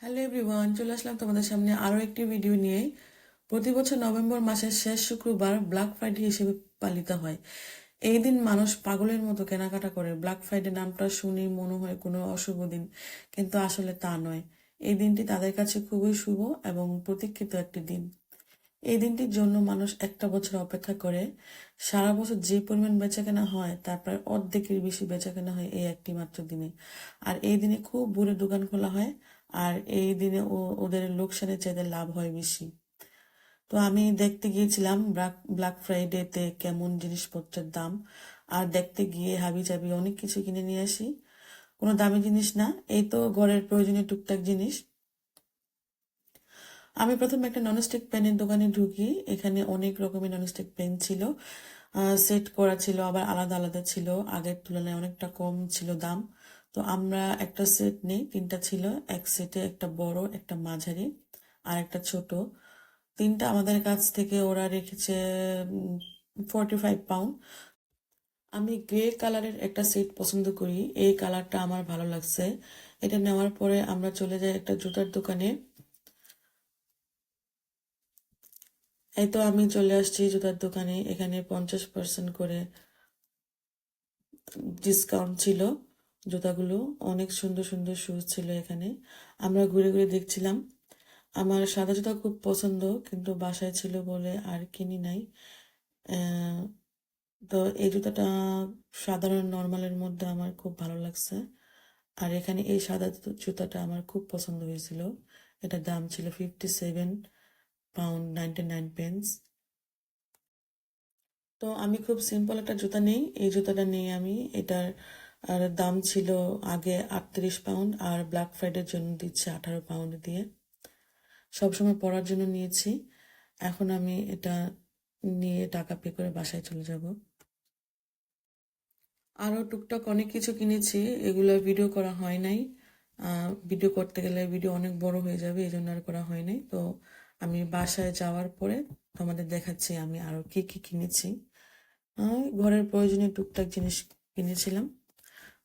Hello everyone, চলে আসলাম তোমাদের সামনে আরও একটি ভিডিও নিয়ে। প্রতি বছর নভেম্বর মাসের শেষ শুক্রবার ব্ল্যাক ফ্রাইডে হিসেবে পালিত হয়। এই দিন মানুষ পাগলের মতো কেনাকাটা করে। ব্ল্যাক ফ্রাইডে নামটা শুনেই মনে হয় কোনো অশুভ দিন, কিন্তু আসলে তা নয়। এই দিনটি তাদের কাছে খুবই শুভ এবং প্রতীক্ষিত একটি দিন। এই দিনটির জন্য মানুষ একটা বছর অপেক্ষা করে। সারা বছর যে পরিমাণ বেচাকেনা হয় তার প্রায় অর্ধেকের বেশি বেচাকেনা হয় এই একটি মাত্র দিনে। আর এই দিনে খুব ভোরে দোকান খোলা হয়। আর এই দিনে ওদের লোকসানের চাইতে লাভ হয় বেশি। তো আমি দেখতে গিয়েছিলাম ব্ল্যাক ফ্রাইডেতে কেমন জিনিসপত্রের দাম। আর দেখতে গিয়ে হাবি জাবি অনেক কিছু কিনে নিয়ে আসি। কোনো দামি জিনিস না, এই তো ঘরের প্রয়োজনীয় টুকটাক জিনিস। আমি প্রথমে একটা ননস্টিক প্যানের দোকানে ঢুকি। এখানে অনেক রকমের ননস্টিক প্যান ছিল, সেট করা ছিল, আবার আলাদা আলাদা ছিল। আগের তুলনায় অনেকটা কম ছিল দাম। তো আমরা একটা সেট নিই, তিনটা ছিল। এক সেটে একটা বড়, একটা মাঝারি আর একটা ছোট। তিনটা আমাদের কাছ থেকে ওরা রেখেছে 45 পাউন্ড। আমি গ্রে কালারের একটা সেট পছন্দ করি, এই কালারটা আমার ভালো লাগছে। এটা নেওয়ার পরে আমরা চলে যাই একটা জুতার দোকানে। এই তো আমি চলে আসছি জুতার দোকানে। এখানে 50% করে ডিসকাউন্ট ছিল। জুতাগুলো অনেক সুন্দর সুন্দর শুজ ছিল এখানে। আমরা ঘুরে ঘুরে দেখছিলাম। আমার সাদা জুতা খুব পছন্দ, কিন্তু বাসায় ছিল বলে আর কিনি নাই। আহ, তো এই জুতাটা সাধারণ নর্মালের মধ্যে আমার খুব ভালো লাগছে। আর এখানে এই সাদা জুতাটা আমার খুব পছন্দ হয়েছিল। এটার দাম ছিল 57 pound 99 pence। তো আমি খুব সিম্পল একটা জুতা নেই, এই জুতাটা নেই আমি। এটার দাম ছিল আগে 38 পাউন্ড, আর ব্ল্যাক ফ্রাইডের জন্য দিচ্ছে 18 পাউন্ড দিয়ে। সবসময় পরার জন্য নিয়েছি। এখন আমি এটা নিয়ে টাকা পে করে বাসায় চলে যাব। আরও টুকটাক অনেক কিছু কিনেছি, এগুলো ভিডিও করা হয় নাই। ভিডিও করতে গেলে ভিডিও অনেক বড় হয়ে যাবে, এই জন্য আর করা হয় নাই। তো আমি বাসায় যাওয়ার পরে তোমাদের দেখাচ্ছি আমি আরো কি কি কিনেছি। ঘরের প্রয়োজনীয় টুকটাক জিনিস কিনেছিলাম।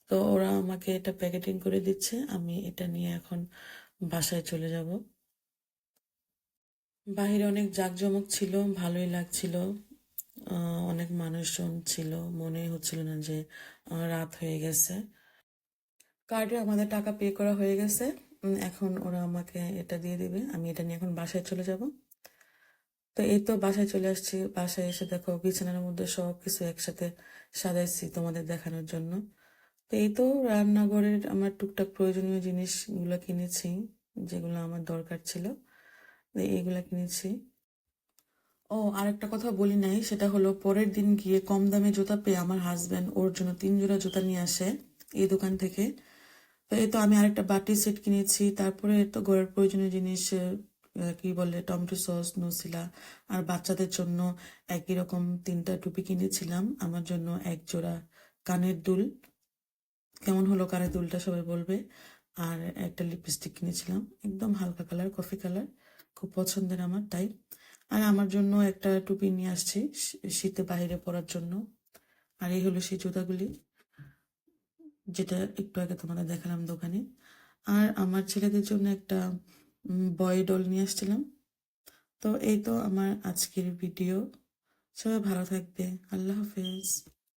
তো ওরা আমাকে এটা প্যাকেটিং করে দিচ্ছে, আমি এটা নিয়ে এখন বাসায় চলে যাব। বাহিরে অনেক জাঁকজমক ছিল, ভালোই লাগছিল। অনেক মানুষজন ছিল, মনে হচ্ছিল না যে রাত হয়ে গেছে। কার্ডে আমাদের টাকা পে করা হয়ে গেছে। এখন ওরা আমাকে এটা দিয়ে দিবে, আমি এটা নিয়ে এখন বাসায় চলে যাব। তো এই তো বাসায় চলে আসছি। বাসায় এসে দেখো বিছানার মধ্যে সব কিছু একসাথে সাজাইছি তোমাদের দেখানোর জন্য। তো এই তো রান্নাঘরের আমার টুকটাক প্রয়োজনীয় জিনিসগুলো কিনেছি, যেগুলো আমার দরকার ছিল। তো এইগুলা কিনেছি। ও, আরেকটা কথা বলি নাই, সেটা হলো পরের দিন গিয়ে কম দামে জুতা পেয়ে আমার হাজব্যান্ড ওর জন্য 3 জোড়া জুতা নিয়ে আসে এই দোকান থেকে। তো এই তো আমি আরেকটা বাটি সেট কিনেছি। তারপরে তো ঘরের প্রয়োজনীয় জিনিস, কি বলে, টমেটো সস, নসিলা। আর বাচ্চাদের জন্য একই রকম 3টা টুপি কিনেছিলাম। আমার জন্য এক জোড়া কানের দুল। কেমন হলো কানের দুলটা সবাই বলবে। আর একটা লিপস্টিক কিনেছিলাম, একদম হালকা কালার, কফি কালার, খুব পছন্দের আমার, তাই। আর আমার জন্য একটা টুপি নিয়ে আসছি শীতে বাইরে পরার জন্য। আর এই হলো সেই জুতাগুলি, যেটা একটু আগে তোমাদের দেখালাম দোকানে। আর আমার ছেলেদের জন্য একটা বয় ডল নিয়ে আসছিলাম। তো এই তো আমার আজকের ভিডিও। সবাই ভালো থাকবে। আল্লাহ হাফেজ।